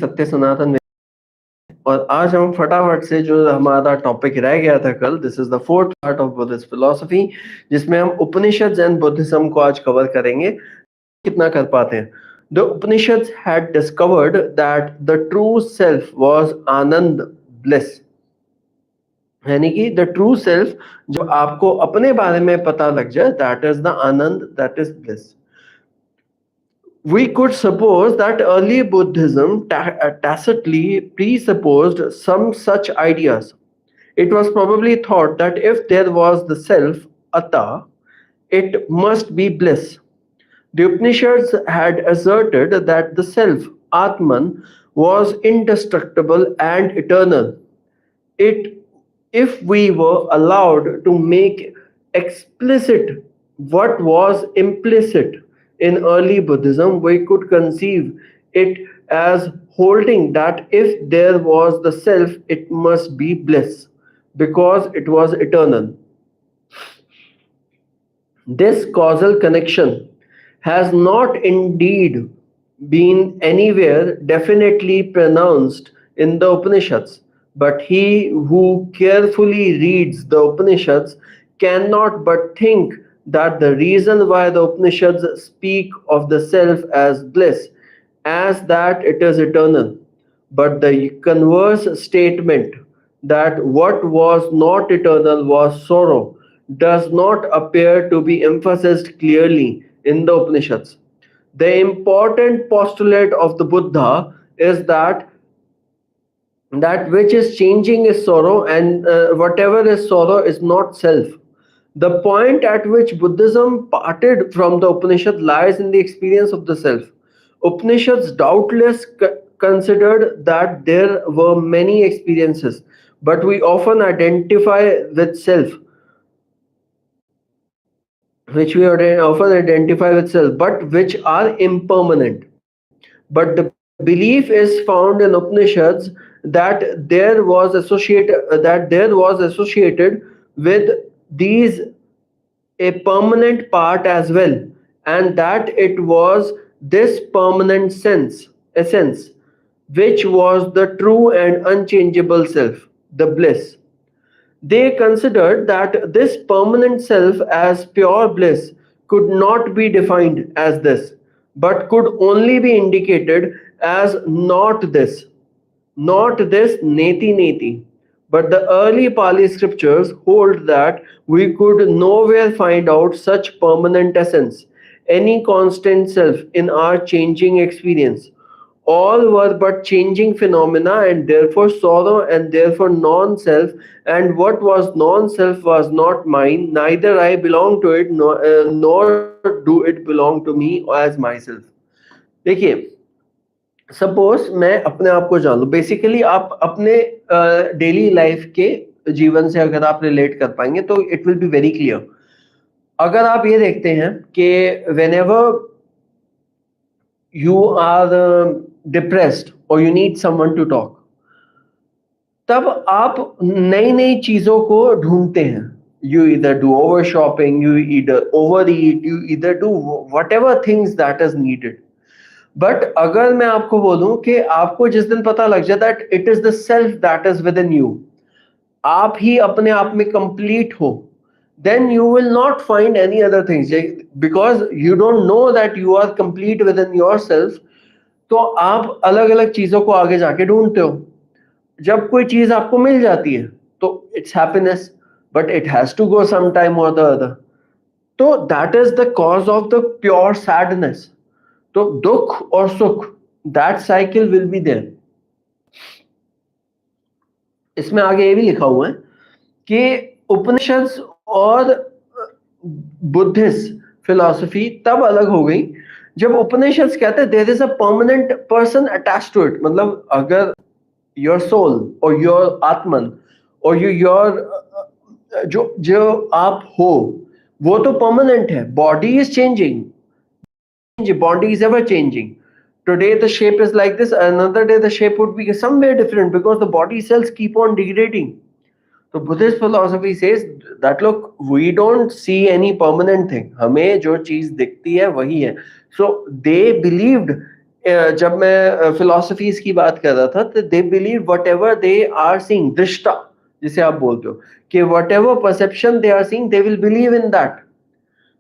सत्य सनातन। और आज हम फटाफट से जो हमारा टॉपिक रह गया था कल, this is the fourth part of Buddhist philosophy, जिसमें हम उपनिषद एंड बुद्धिज्म को आज कवर करेंगे। कितना कर पाते हैं? The Upanishad had discovered that the true self was Anand, bliss. यानी कि द ट्रू सेल्फ, जो आपको अपने बारे में पता लग जाए, that is the Anand, that is bliss. We could suppose that early Buddhism tacitly presupposed some such ideas. It was probably thought that if there was the self, atta, it must be bliss. The Upanishads had asserted that the self, Atman, was indestructible and eternal. It, if we were allowed to make explicit what was implicit in early Buddhism, we could conceive it as holding that if there was the self, it must be bliss, because it was eternal. This causal connection has not indeed been anywhere definitely pronounced in the Upanishads, but he who carefully reads the Upanishads cannot but think that the reason why the Upanishads speak of the self as bliss, as that it is eternal, but the converse statement that what was not eternal was sorrow, does not appear to be emphasized clearly in the Upanishads. The important postulate of the Buddha is that which is changing is sorrow, and whatever is sorrow is not self. The point at which Buddhism parted from the Upanishad lies in the experience of the self. Upanishads doubtless considered that there were many experiences, but we often identify with self, but which are impermanent. But the belief is found in Upanishads that there was associated with these a permanent part as well, and that it was this permanent essence, which was the true and unchangeable self, the bliss. They considered that this permanent self as pure bliss could not be defined as this, but could only be indicated as not this, neti neti. But the early Pali scriptures hold that we could nowhere find out such permanent essence, any constant self in our changing experience. All were but changing phenomena, and therefore sorrow, and therefore non self, and what was non self was not mine, neither I belong to it, nor do it belong to me as myself. देखिए, suppose मैं अपने आप को जान लूं, basically आप अपने daily life के जीवन से अगर आप रिलेट कर पाएंगे तो it will be very clear. अगर आप ये देखते हैं कि whenever you are depressed or you need someone to talk, तब आप नई नई चीजों को ढूंढते हैं. You either do over shopping, you either overeat, you either do whatever things that is needed. But अगर मैं आपको बोलूं कि आपको जिस दिन पता लग जाए that it is the self that is with in you, आप ही अपने आप में कंप्लीट हो, then you will not find any other things, because you don't know that you are complete within yourself. तो आप अलग अलग चीजों को आगे जाके ढूंढते हो. जब कोई चीज आपको मिल जाती है तो it's happiness, but it has to go some time or the other. तो that is the cause of the pure sadness. तो दुख और सुख, that cycle will be there. इसमें आगे ये भी लिखा हुआ है कि उपनिषद और बुद्धिस्ट फिलॉसफी तब अलग हो गई जब उपनिषद कहते हैं there is a permanent person attached to it. मतलब अगर योर सोल और योर आत्मन और योर जो आप हो वो तो परमानेंट है. Body is changing, body is ever changing. Today the shape is like this, another day the shape would be somewhere different, because the body cells keep on degrading. So Buddhist philosophy says that look, we don't see any permanent thing. हमें जो चीज दिखती है वही है. So they believed जब मैं philosophies की बात कर रहा था, तो they believe whatever they are seeing, दृष्टा जिसे आप बोलते हो, कि whatever perception they are seeing they will believe in that.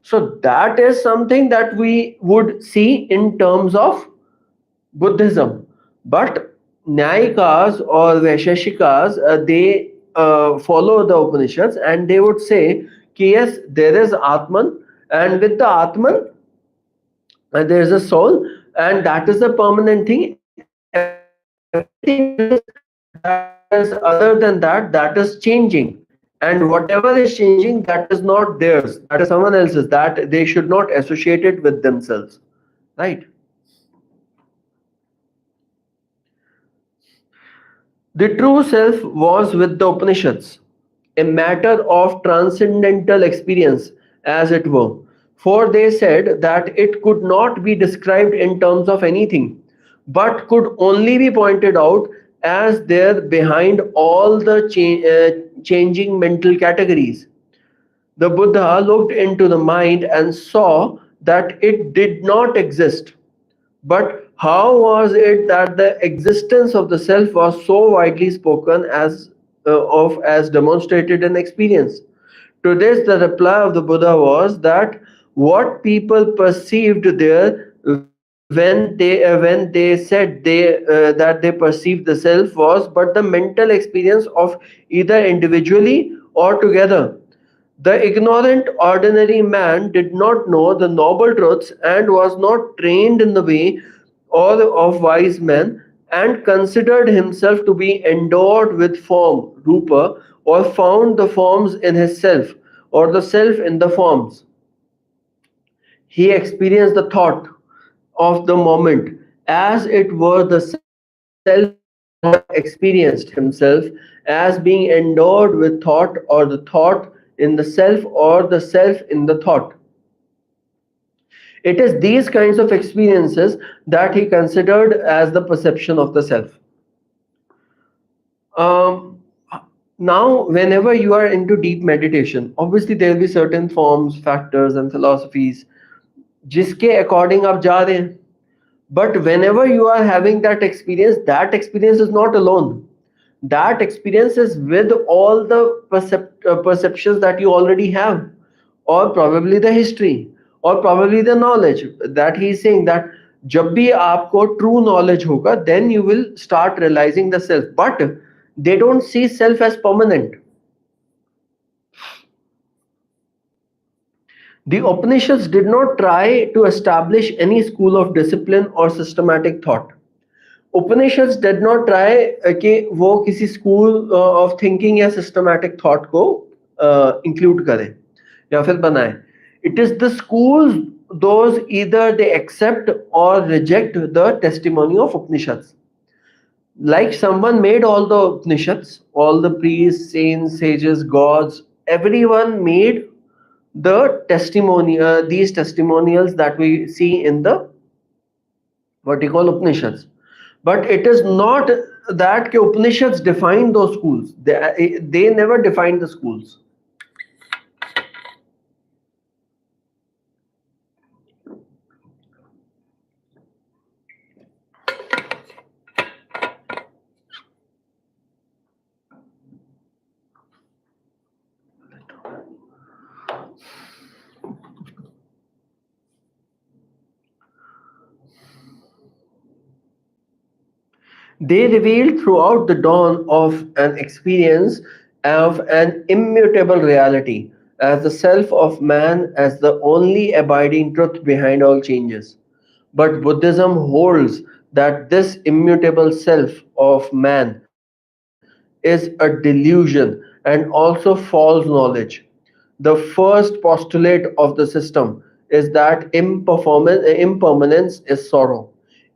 So that is something that we would see in terms of Buddhism. But Nyayikas or Vaisheshikas, they follow the Upanishads, and they would say कि yes, there is Atman, and with the Atman, there is a soul, and that is a permanent thing. Everything that is other than that, that is changing. And whatever is changing, that is not theirs, that is someone else's, that they should not associate it with themselves. Right? The true self was with the Upanishads, a matter of transcendental experience, as it were. For they said that it could not be described in terms of anything, but could only be pointed out as there behind all the changing mental categories. The Buddha looked into the mind and saw that it did not exist. But how was it that the existence of the self was so widely spoken as demonstrated in experience? To this, the reply of the Buddha was that what people perceived there when they said that they perceived the self was but the mental experience of either individually or together. The ignorant ordinary man did not know the noble truths and was not trained in the way or of wise men, and considered himself to be endowed with form, rupa, or found the forms in his self, or the self in the forms. He experienced the thought of the moment as it were the self, experienced himself as being endowed with thought, or the thought in the self, or the self in the thought. It is these kinds of experiences that he considered as the perception of the self. Um, Now, whenever you are into deep meditation, obviously there will be certain forms, factors, and philosophies जिसके according आप जा रहे हैं. But whenever you are having that experience is not alone. That experience is with all the perceptions that you already have, or probably the history, or probably the knowledge that he is saying that जब भी आपको true knowledge होगा, then you will start realizing the self. But they don't see self as permanent. The Upanishads did not try to establish any school of discipline or systematic thought. Upanishads did not try कि वो किसी school of thinking या systematic thought को include करें या फिर बनाए. It is the schools, those either they accept or reject the testimony of Upanishads. Like someone made all the Upanishads, all the priests, saints, sages, gods, everyone made the testimony, these testimonials that we see in the what you call Upanishads. But it is not that Upanishads define those schools. They never define the schools. They revealed throughout the dawn of an experience of an immutable reality, as the self of man as the only abiding truth behind all changes. But Buddhism holds that this immutable self of man is a delusion and also false knowledge. The first postulate of the system is that impermanence is sorrow.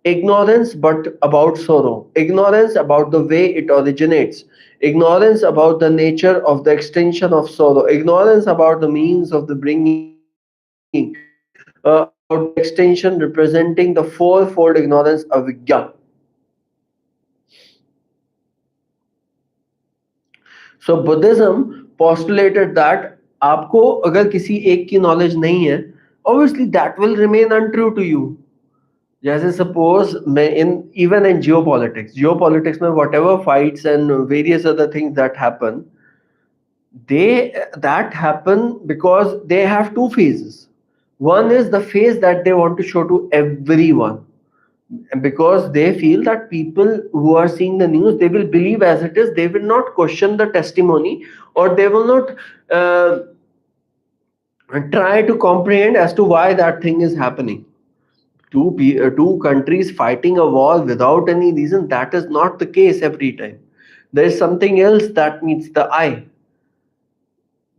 Ignorance but about sorrow, ignorance about the way it originates, ignorance about the nature of the extension of sorrow, ignorance about the means of the bringing, about the extension representing the fourfold ignorance avijja. So Buddhism postulated that आपको अगर किसी एक की knowledge नहीं है, obviously that will remain untrue to you. जैसे suppose मैं in even in geopolitics में what ever fights and various other things that happen, they that happen because they have two phases. One is the phase that they want to show to everyone, and because they feel that people who are seeing the news, they will believe as it is, they will not question the testimony, or they will not try to comprehend as to why that thing is happening. Two countries fighting a war without any reason, that is not the case every time. There is something else that meets the eye.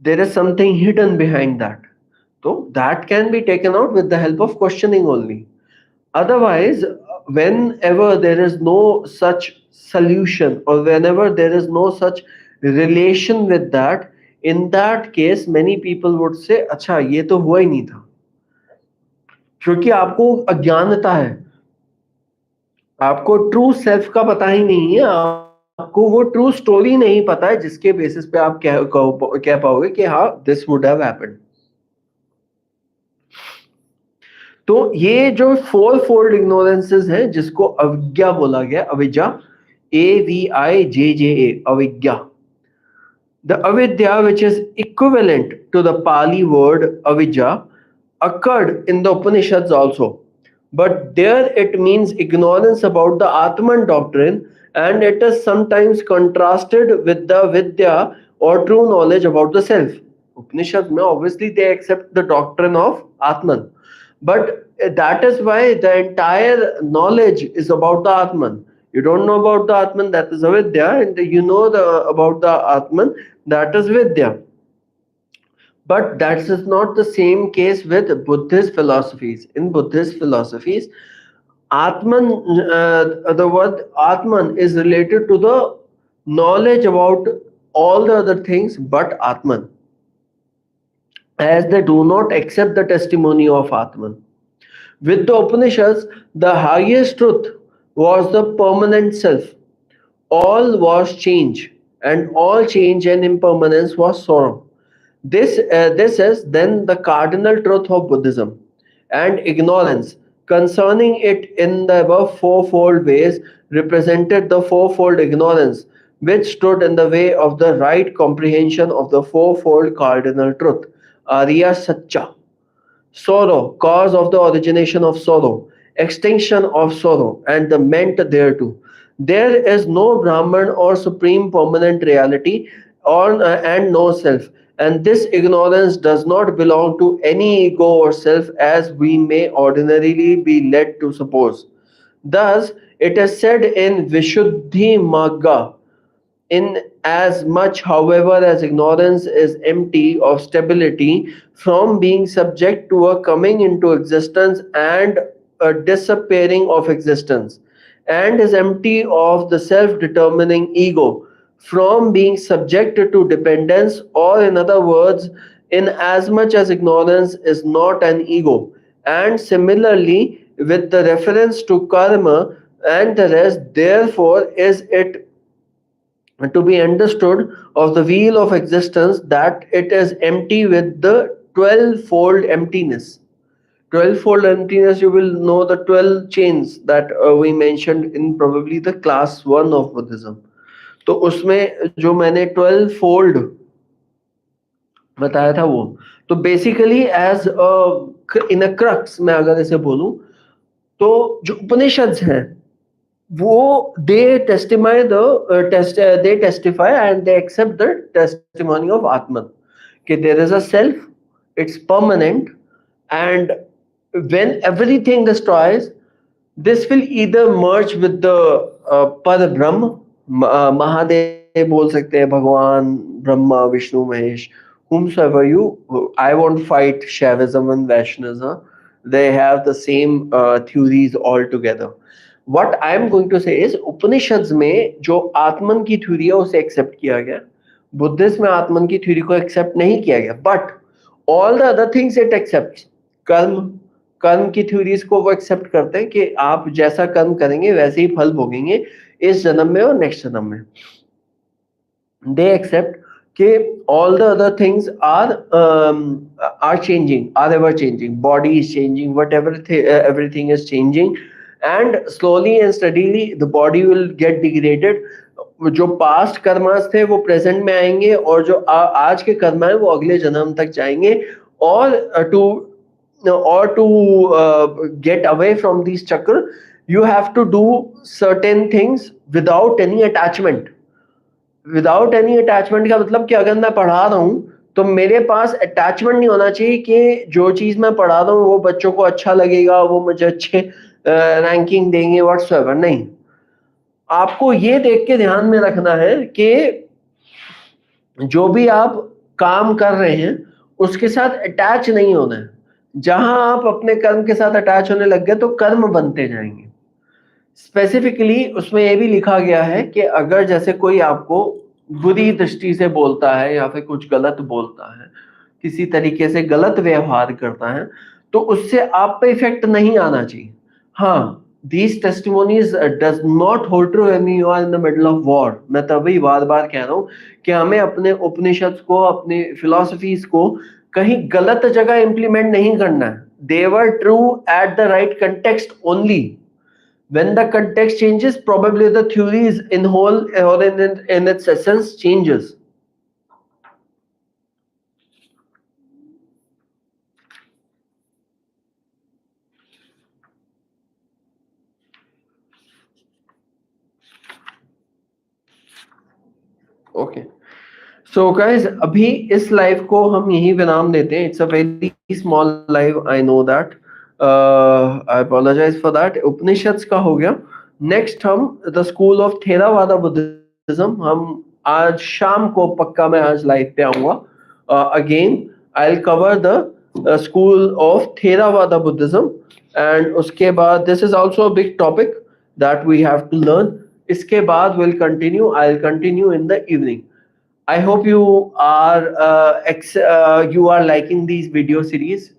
There is something hidden behind that. So that can be taken out with the help of questioning only. Otherwise, whenever there is no such solution, or whenever there is no such relation with that, in that case many people would say अच्छा ये तो हुआ ही नहीं था, क्योंकि आपको अज्ञानता है, आपको ट्रू सेल्फ का पता ही नहीं है, आपको वो ट्रू स्टोरी नहीं पता है जिसके बेसिस पे आप कह पाओगे कि हाँ दिस वुड हैव हैपेंड. तो ये जो फोर फोल्ड इग्नोरेंसेस हैं जिसको अविज्ञा बोला गया, अविज्ञा, AVIJJA, अविज्ञा. The avidya, which is equivalent to the Pali word avidya, occurred in the Upanishads also, but there it means ignorance about the Atman doctrine, and it is sometimes contrasted with the vidya or true knowledge about the self. Upanishads mein obviously they accept the doctrine of Atman, but that is why the entire knowledge is about the Atman. You don't know about the Atman, that is avidya, and you know about the Atman, that is vidya. But that is not the same case with Buddhist philosophies. In Buddhist philosophies, Atman, the word Atman is related to the knowledge about all the other things but Atman, as they do not accept the testimony of Atman. With the Upanishads, the highest truth was the permanent self. All was change, and all change and impermanence was sorrow. This is then the cardinal truth of Buddhism, and ignorance concerning it in the above fourfold ways represented the fourfold ignorance which stood in the way of the right comprehension of the fourfold cardinal truth, Arya Satcha. Sorrow, cause of the origination of sorrow, extinction of sorrow, and the meant thereto. There is no Brahman or supreme permanent reality, or and no self. And this ignorance does not belong to any ego or self as we may ordinarily be led to suppose. Thus, it is said in Vishuddhi Magga, in as much, however, as ignorance is empty of stability from being subject to a coming into existence and a disappearing of existence, and is empty of the self determining ego from being subject to dependence, or in other words, in as much as ignorance is not an ego. And similarly, with the reference to karma and the rest, therefore, is it to be understood of the wheel of existence that it is empty with the 12-fold emptiness. 12-fold emptiness, you will know the 12 chains that we mentioned in probably the class 1 of Buddhism. तो उसमें जो मैंने 12-fold बताया था वो, तो basically as in a crux मैं अगर इसे बोलूं, तो जो उपनिषद्स हैं वो they testify they testify and they accept the testimony of Atman, कि there is a self, it's permanent, and when everything destroys, this will either merge with the Parabrahm, Mahadev बोल सकते हैं, भगवान, Brahma, Vishnu, Mahesh, whomsoever you. I won't fight Shaivism and Vaishnavism. They have the same theories altogether. What I am going to say is Upanishads में जो आत्मन की theory है उसे accept किया गया, बुद्धिज्म में आत्मन की थ्योरी को एक्सेप्ट नहीं किया गया, but all the other things it accepts. कर्म की थ्योरीज को वो एक्सेप्ट करते हैं कि आप जैसा कर्म करेंगे वैसे ही फल भोगेंगे इस जन्म में और नेक्स्ट जन्म में. दे एक्सेप्ट कि all the other things are changing, are ever changing. Body is changing, whatever everything is changing. and slowly and steadily the body will get degraded. जो पास्ट कर्मास थे वो प्रेजेंट में आएंगे और जो आज के कर्म है वो अगले जन्म तक जाएंगे. और to get away from these chakra, you have to do certain things without any attachment. Without any attachment का मतलब कि अगर मैं पढ़ा रहा हूँ तो मेरे पास अटैचमेंट नहीं होना चाहिए कि जो चीज मैं पढ़ा रहा हूँ वो बच्चों को अच्छा लगेगा, वो मुझे अच्छे रैंकिंग देंगे, व्हाट्सएवर. नहीं, आपको ये देख के ध्यान में रखना है कि जो भी आप काम कर रहे हैं उसके साथ अटैच नहीं होना है. जहां आप अपने कर्म के साथ अटैच होने लग गए तो कर्म बनते जाएंगे. स्पेसिफिकली उसमें ये भी लिखा गया है कि अगर जैसे कोई आपको बुरी दृष्टि से बोलता है या फिर कुछ गलत बोलता है, किसी तरीके से गलत व्यवहार करता है, तो उससे आप पे इफेक्ट नहीं आना चाहिए. हाँ, these testimonies does not hold true when you are in the middle of war. मैं तभी बार बार कह रहा हूँ कि हमें अपने उपनिषद को, अपने फिलोसफीज को कहीं गलत जगह इम्प्लीमेंट नहीं करना है. They were true at the right context only. When the context changes, probably the theories in whole or in its essence changes. Okay. So guys, अभी इस लाइव को हम यही विराम देते हैं. It's a very small live, I know that. I apologize for that. उपनिषद का हो गया. नेक्स्ट हम the school of Theravada Buddhism, हम आज शाम को पक्का मैं आज लाइव पे आऊंगा. Again I will cover the school of Theravada Buddhism and उसके बाद this is also a big topic that we have to learn. इसके बाद will continue, I will continue in the evening. I hope you are liking these video series.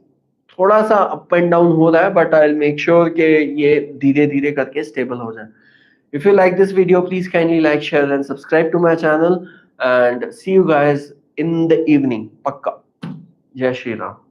थोड़ा सा up and down हो रहा है but I will make sure कि ये धीरे धीरे करके स्टेबल हो जाए. If you like this video, please kindly like, share and subscribe to my channel and see you guys in the evening. Pakka. Jai Shri Ram.